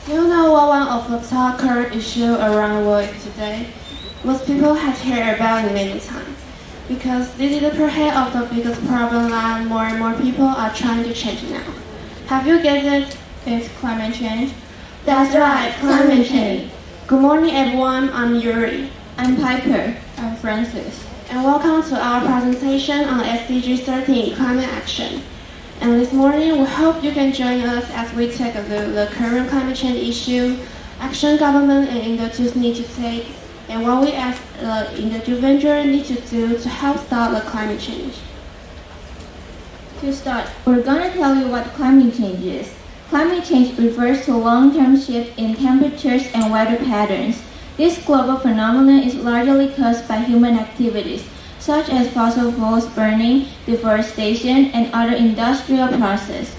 Do you know what one of the top current issues around the world is today? Most people have heard about it many times. Because this is perhaps of the biggest problem that more and more people are trying to change now. Have you guessed it? It's climate change. That's right, climate change. Good morning everyone, I'm Yuri. I'm Piper. I'm Francis. And welcome to our presentation on the SDG 13 Climate Action. And this morning, we hope you can join us as we take a look at the current climate change issue, action government and individuals need to take, and what we as individuals need to do to help stop the climate change. To start, we're going to tell you what climate change is. Climate change refers to a long-term shift in temperatures and weather patterns. This global phenomenon is largely caused by human activities, such as fossil fuels burning, deforestation, and other industrial processes.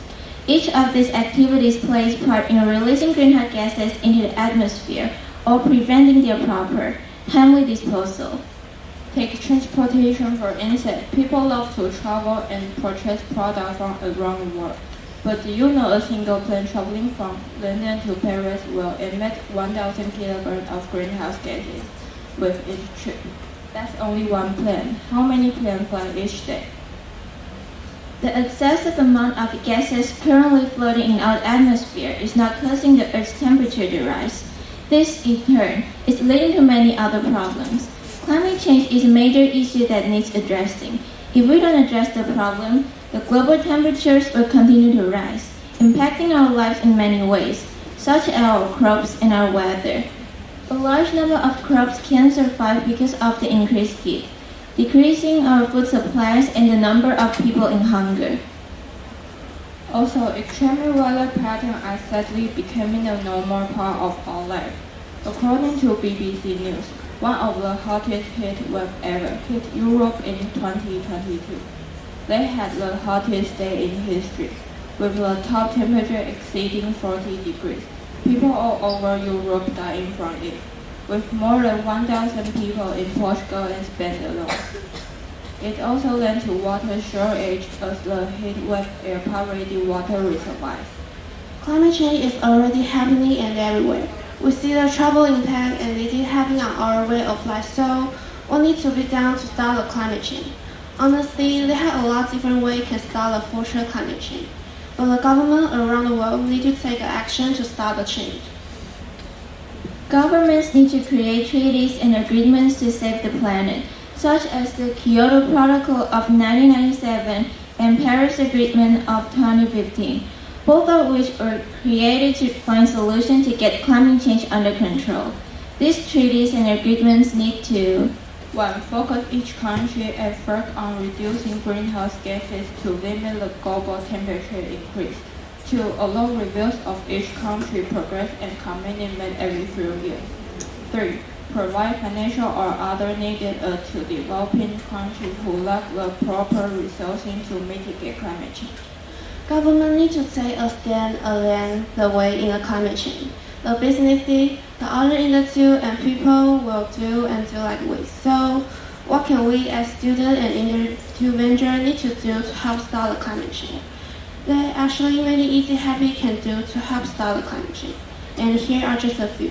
Each of these activities plays part in releasing greenhouse gases into the atmosphere or preventing their proper, timely disposal. Take transportation for instance. People love to travel and purchase products from around the world. But do you know a single plane traveling from London to Paris will emit 1,000 kilograms of greenhouse gases with each trip? That's only one plane. How many planes fly each day? The excessive amount of gases currently floating in our atmosphere is not causing the Earth's temperature to rise. This, in turn, is leading to many other problems. Climate change is a major issue that needs addressing. If we don't address the problem, the global temperatures will continue to rise, impacting our lives in many ways, such as our crops and our weather. A large number of crops can't survive because of the increased heat, decreasing our food supplies and the number of people in hunger. Also, extreme weather patterns are sadly becoming a normal part of our life. According to BBC News, one of the hottest heat waves ever hit Europe in 2022. They had the hottest day in history, with the top temperature exceeding 40 degrees. People all over Europe dying from it, with more than 1,000 people in Portugal and Spain alone. It also led to water shortage as the heat wave evaporated water reservoirs. Climate change is already happening and everywhere. We see the trouble impact and this is happening on our way of life, so what needs to be done to stop the climate change? Honestly, there are a lot of different ways to stop the future climate change. But the government around the world need to take action to stop the change. Governments need to create treaties and agreements to save the planet, such as the Kyoto Protocol of 1997 and Paris Agreement of 2015, both of which were created to find solutions to get climate change under control. These treaties and agreements need to 1. Focus each country's effort on reducing greenhouse gases to limit the global temperature increase. 2. Allow reviews of each country's progress and commitment every few years. 3. Provide financial or other needed aid to developing countries who lack the proper resources to mitigate climate change. Government need to take a stand along the way in the climate change. The businesses, the other industry and people will do and do like we. So, what can we as students and individuals need to do to help stop the climate change? There are actually many easy habits can do to help stop the climate change. And here are just a few.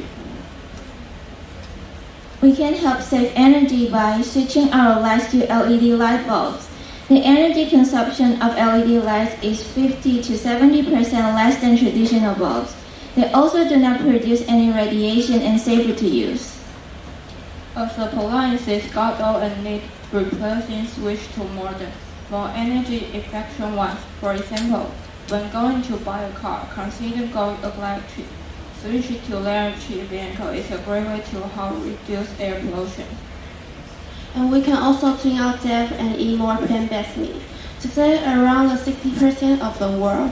We can help save energy by switching our lights to LED light bulbs. The energy consumption of LED lights is 50 to 70% less than traditional bulbs. They also do not produce any radiation and safer to use. As appliances got old and need replacing, switch to modern, more energy efficient ones. For example, when going to buy a car, consider going electric. Switch to electric vehicle is a great way to help reduce air pollution. And we can also tune out death and eat more plant-based meat. Today, around 60% of the world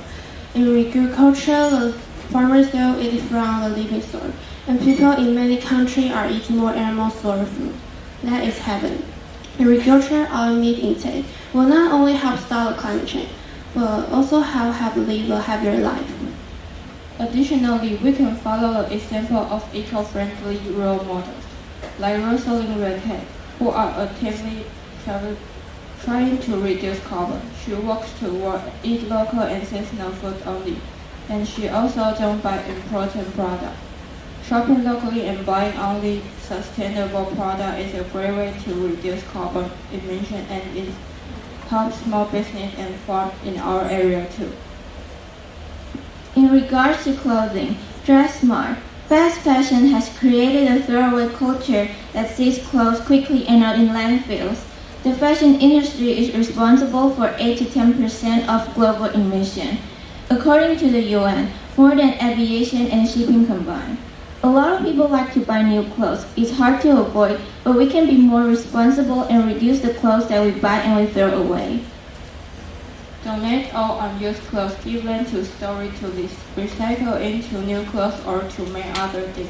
in agriculture, the farmers still eat from the living soil, and people in many countries are eating more animal source food. That is heaven. Agriculture, our meat intake, will not only help stop the climate change, but also help live a healthier life. Additionally, we can follow the example of eco-friendly role models, like Rosalind Redhead, who are actively trying to reduce carbon. She works toward eat local and seasonal food only. And she also don't buy imported products. Shopping locally and buying only sustainable product is a great way to reduce carbon emission, and it helps small business and farm in our area too. In regards to clothing, dress smart. Fast fashion has created a throwaway culture that sees clothes quickly and not in landfills. The fashion industry is responsible for 8 to 10% of global emission, according to the UN, more than aviation and shipping combined. A lot of people like to buy new clothes. It's hard to avoid, but we can be more responsible and reduce the clothes that we buy and we throw away. Donate all unused clothes, give them to storage to recycle into new clothes or to make other things.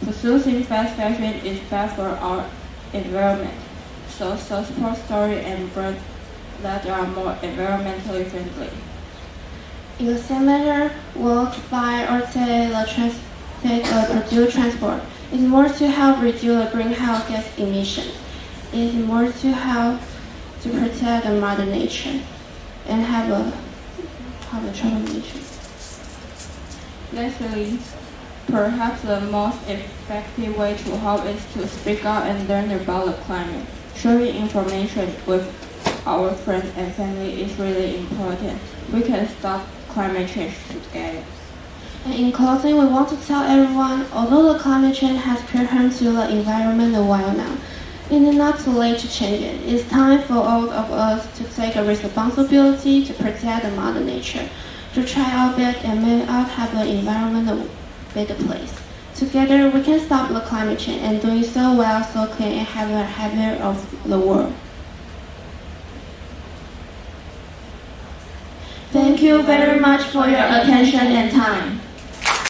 Pursuing fast fashion is bad for our environment, so support stories and brands that are more environmentally friendly. In the same manner, walk, buy, or take produce transport is more to help reduce the greenhouse gas emissions. It is more to help to protect the mother nature and have a trouble nature. Lastly, perhaps the most effective way to help is to speak out and learn about the climate. Sharing information with our friends and family is really important. We can stop climate change together. And in closing, we want to tell everyone, although the climate change has created harm to the environment a while now, it is not too late to change it. It's time for all of us to take a responsibility to protect the mother nature, to try our best and make us have the environment a better place. Together, we can stop the climate change and doing so well, so clean and have a happier of the world. Thank you very much for your attention and time.